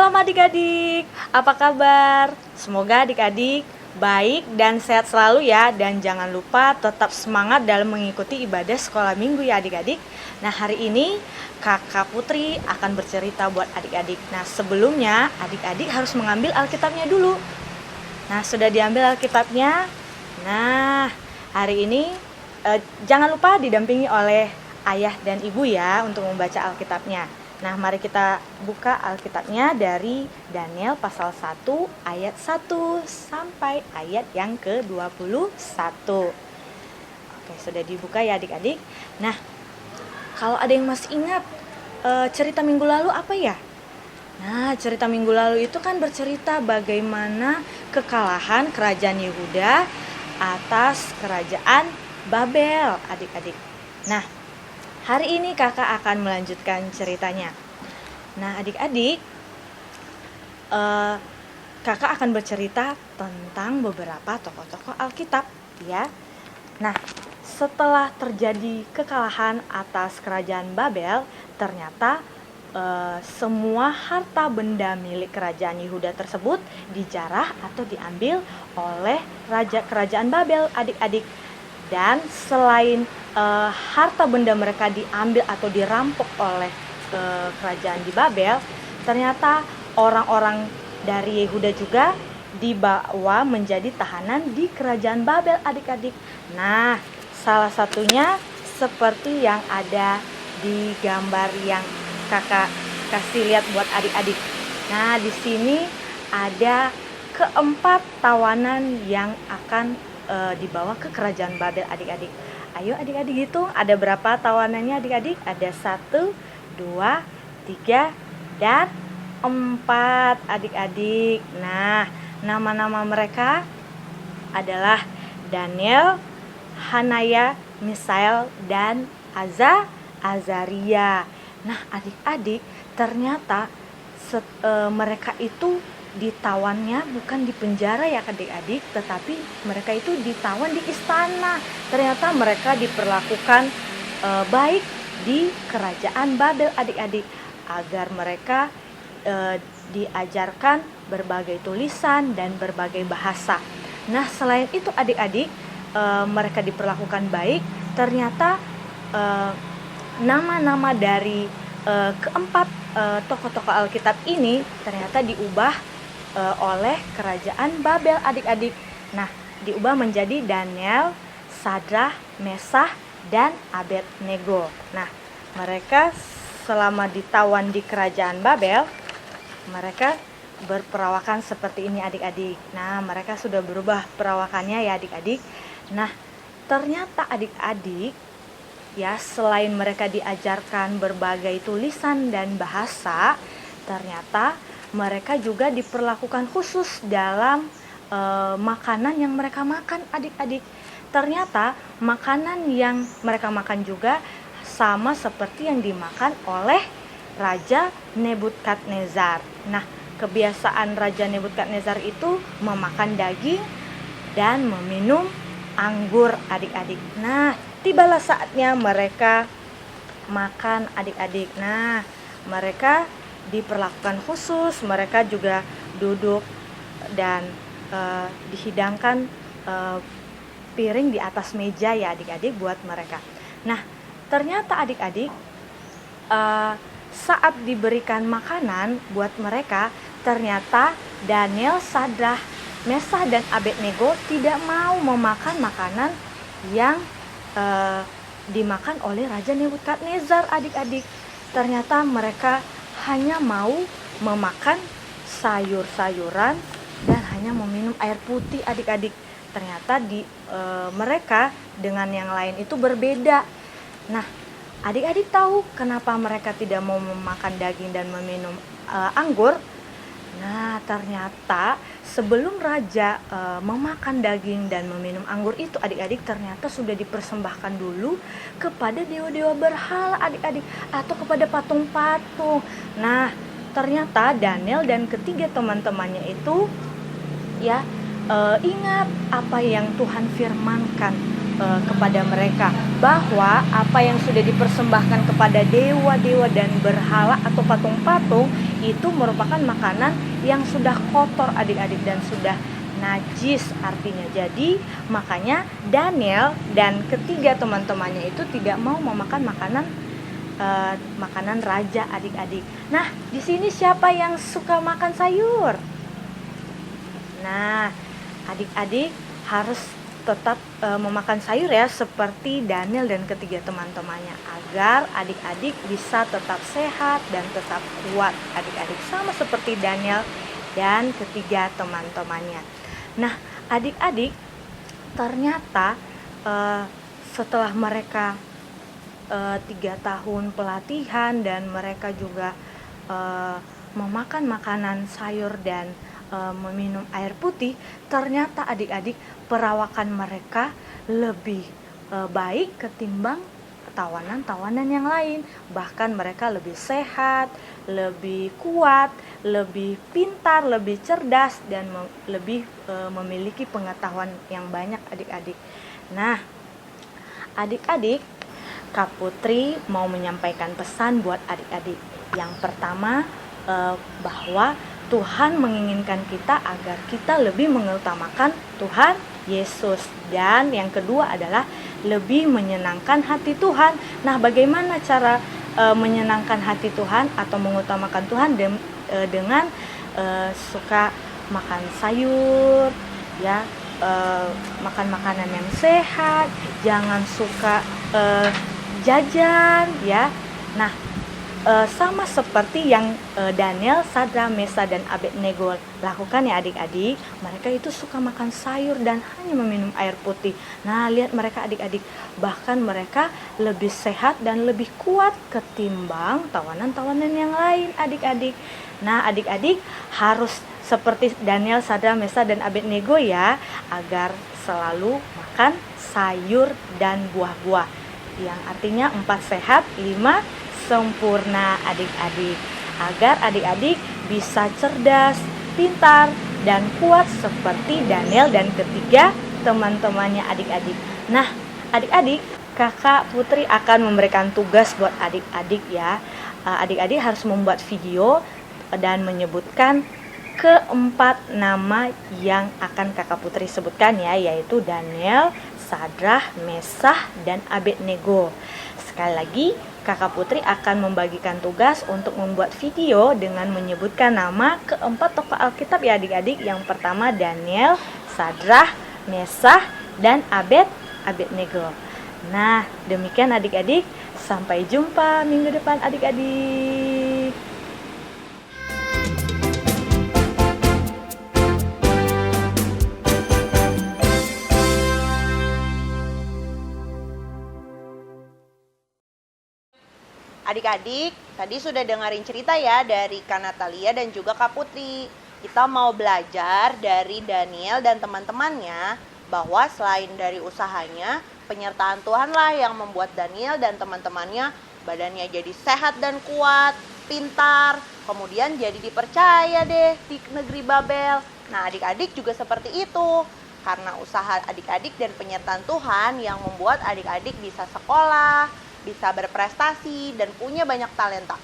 Shalom adik-adik, apa kabar? Semoga adik-adik baik dan sehat selalu ya. Dan jangan lupa tetap semangat dalam mengikuti ibadah sekolah minggu ya adik-adik. Nah, hari ini Kakak Putri akan bercerita buat adik-adik. Nah, sebelumnya adik-adik harus mengambil Alkitabnya dulu. Nah, sudah diambil Alkitabnya. Nah, hari ini jangan lupa didampingi oleh ayah dan ibu ya untuk membaca Alkitabnya. Nah, mari kita buka Alkitabnya dari Daniel pasal 1 ayat 1 sampai ayat yang ke-21. Oke, sudah dibuka ya adik-adik. Nah, kalau ada yang masih ingat cerita minggu lalu apa ya? Nah, cerita minggu lalu itu kan bercerita bagaimana kekalahan kerajaan Yehuda atas kerajaan Babel, adik-adik. Nah, hari ini kakak akan melanjutkan ceritanya. Nah, adik-adik, kakak akan bercerita tentang beberapa tokoh-tokoh Alkitab, ya. Nah, setelah terjadi kekalahan atas kerajaan Babel, ternyata semua harta benda milik kerajaan Yehuda tersebut dijarah atau diambil oleh raja kerajaan Babel, adik-adik. Dan selain harta benda mereka diambil atau dirampok oleh kerajaan di Babel, ternyata orang-orang dari Yehuda juga dibawa menjadi tahanan di kerajaan Babel, adik-adik. Nah, salah satunya seperti yang ada di gambar yang kakak kasih lihat buat adik-adik. Nah, di sini ada keempat tawanan yang akan dibawa ke kerajaan Babel, adik-adik. Ayo adik-adik hitung, ada berapa tawanannya adik-adik? Ada 1, 2, 3, dan 4 adik-adik. Nah, nama-nama mereka adalah Daniel, Hanaya, Misael, dan Azaria. Nah, adik-adik, ternyata mereka itu ditawannya bukan di penjara ya adik-adik, tetapi mereka itu ditawan di istana. Ternyata mereka diperlakukan baik di kerajaan Babel, adik-adik, agar mereka diajarkan berbagai tulisan dan berbagai bahasa. Nah, selain itu adik-adik, mereka diperlakukan baik. Ternyata nama-nama dari keempat tokoh-tokoh Alkitab ini ternyata diubah oleh kerajaan Babel, adik-adik. Nah, diubah menjadi Daniel, Sadrah, Mesah, dan Abednego. Nah, mereka selama ditawan di kerajaan Babel, mereka berperawakan seperti ini adik-adik. Nah, mereka sudah berubah perawakannya ya adik-adik. Nah, ternyata adik-adik, ya, selain mereka diajarkan berbagai tulisan dan bahasa, ternyata mereka juga diperlakukan khusus dalam makanan yang mereka makan, adik-adik. Ternyata makanan yang mereka makan juga sama seperti yang dimakan oleh Raja Nebukadnezar. Nah, kebiasaan Raja Nebukadnezar itu memakan daging dan meminum anggur, adik-adik. Nah, tibalah saatnya mereka makan, adik-adik. Nah, mereka diperlakukan khusus, mereka juga duduk dan dihidangkan piring di atas meja ya adik-adik buat mereka. Nah, ternyata adik-adik, saat diberikan makanan buat mereka, ternyata Daniel, Sadrah, Mesah, dan Abednego tidak mau memakan makanan yang dimakan oleh Raja Nebukadnezar, adik-adik. Ternyata mereka hanya mau memakan sayur-sayuran dan hanya meminum air putih, adik-adik. Ternyata mereka dengan yang lain itu berbeda. Nah, adik-adik tahu kenapa mereka tidak mau memakan daging dan meminum anggur? Nah, ternyata sebelum raja memakan daging dan meminum anggur itu, adik-adik, ternyata sudah dipersembahkan dulu kepada dewa-dewa berhala, adik-adik, atau kepada patung-patung. Nah, ternyata Daniel dan ketiga teman-temannya itu ya ingat apa yang Tuhan firmankan kepada mereka, bahwa apa yang sudah dipersembahkan kepada dewa-dewa dan berhala atau patung-patung itu merupakan makanan yang sudah kotor adik-adik dan sudah najis artinya. Jadi makanya Daniel dan ketiga teman-temannya itu tidak mau memakan makanan raja adik-adik. Nah, di sini siapa yang suka makan sayur? Nah, adik-adik harus tetap memakan sayur ya seperti Daniel dan ketiga teman-temannya agar adik-adik bisa tetap sehat dan tetap kuat adik-adik sama seperti Daniel dan ketiga teman-temannya. Nah, adik-adik ternyata setelah mereka 3 tahun pelatihan dan mereka juga memakan makanan sayur dan meminum air putih, ternyata adik-adik perawakan mereka lebih baik ketimbang tawanan-tawanan yang lain. Bahkan mereka lebih sehat, lebih kuat, lebih pintar, lebih cerdas, dan lebih memiliki pengetahuan yang banyak adik-adik. Nah, adik-adik, Kak Putri mau menyampaikan pesan buat adik-adik. Yang pertama, bahwa Tuhan menginginkan kita agar kita lebih mengutamakan Tuhan Yesus. Dan yang kedua adalah lebih menyenangkan hati Tuhan. Nah, bagaimana cara menyenangkan hati Tuhan atau mengutamakan Tuhan dengan suka makan sayur, ya, makan makanan yang sehat, jangan suka jajan, ya. Nah, sama seperti yang Daniel, Sadra, Mesa, dan Abednego lakukan ya adik-adik. Mereka itu suka makan sayur dan hanya meminum air putih. Nah, lihat mereka adik-adik, bahkan mereka lebih sehat dan lebih kuat ketimbang tawanan-tawanan yang lain adik-adik. Nah, adik-adik harus seperti Daniel, Sadra, Mesa, dan Abednego ya, agar selalu makan sayur dan buah-buah, yang artinya 4 sehat, 5 sempurna adik-adik, agar adik-adik bisa cerdas, pintar, dan kuat seperti Daniel dan ketiga teman-temannya adik-adik. Nah, adik-adik, Kakak Putri akan memberikan tugas buat adik-adik ya. Adik-adik harus membuat video dan menyebutkan keempat nama yang akan Kakak Putri sebutkan ya, yaitu Daniel, Sadrah, Mesah, dan Abednego. Sekali lagi, Kakak Putri akan membagikan tugas untuk membuat video dengan menyebutkan nama keempat tokoh Alkitab ya adik-adik. Yang pertama Daniel, Sadrah, Mesah, dan Abednego. Nah, demikian adik-adik. Sampai jumpa minggu depan adik-adik. Adik-adik, tadi sudah dengerin cerita ya dari Kak Natalia dan juga Kak Putri. Kita mau belajar dari Daniel dan teman-temannya bahwa selain dari usahanya, penyertaan Tuhanlah yang membuat Daniel dan teman-temannya badannya jadi sehat dan kuat, pintar, kemudian jadi dipercaya deh di negeri Babel. Nah, adik-adik juga seperti itu. Karena usaha adik-adik dan penyertaan Tuhan yang membuat adik-adik bisa sekolah, bisa berprestasi, dan punya banyak talenta.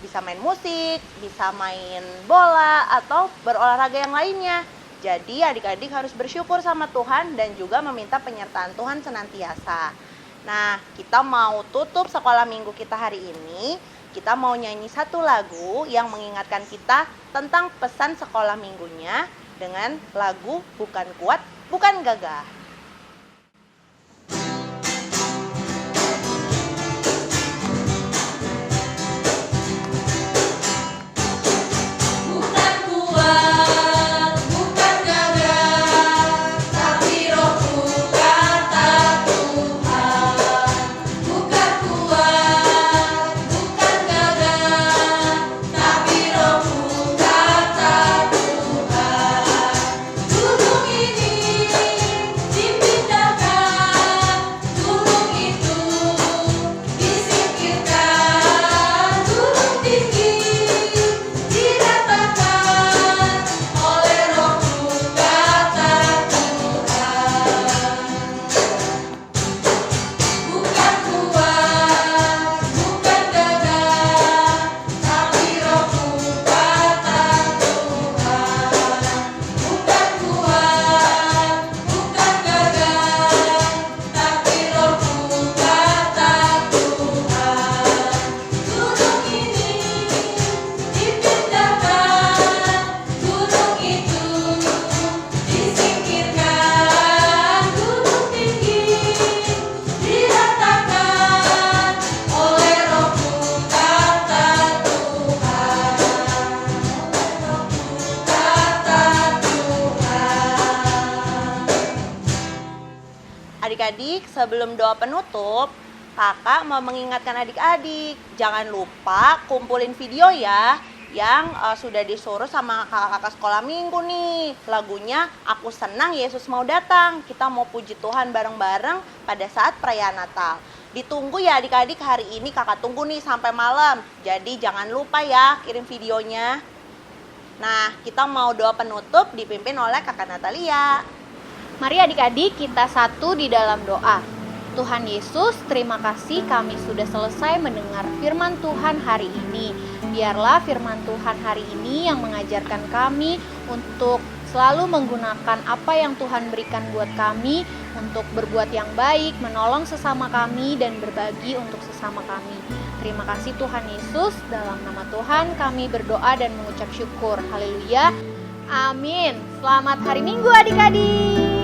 Bisa main musik, bisa main bola, atau berolahraga yang lainnya. Jadi adik-adik harus bersyukur sama Tuhan dan juga meminta penyertaan Tuhan senantiasa. Nah, kita mau tutup sekolah minggu kita hari ini. Kita mau nyanyi satu lagu yang mengingatkan kita tentang pesan sekolah minggunya dengan lagu Bukan Kuat, Bukan Gagah. Gunung ini adik-adik, sebelum doa penutup, kakak mau mengingatkan adik-adik, jangan lupa kumpulin video ya yang sudah disuruh sama kakak-kakak sekolah minggu nih. Lagunya Aku Senang Yesus Mau Datang. Kita mau puji Tuhan bareng-bareng pada saat perayaan Natal. Ditunggu ya adik-adik, hari ini kakak tunggu nih sampai malam. Jadi jangan lupa ya kirim videonya. Nah, kita mau doa penutup dipimpin oleh kakak Natalia. Mari adik-adik kita satu di dalam doa. Tuhan Yesus, terima kasih kami sudah selesai mendengar firman Tuhan hari ini. Biarlah firman Tuhan hari ini yang mengajarkan kami untuk selalu menggunakan apa yang Tuhan berikan buat kami untuk berbuat yang baik, menolong sesama kami, dan berbagi untuk sesama kami. Terima kasih Tuhan Yesus, dalam nama Tuhan kami berdoa dan mengucap syukur. Haleluya. Amin. Selamat hari Minggu adik-adik.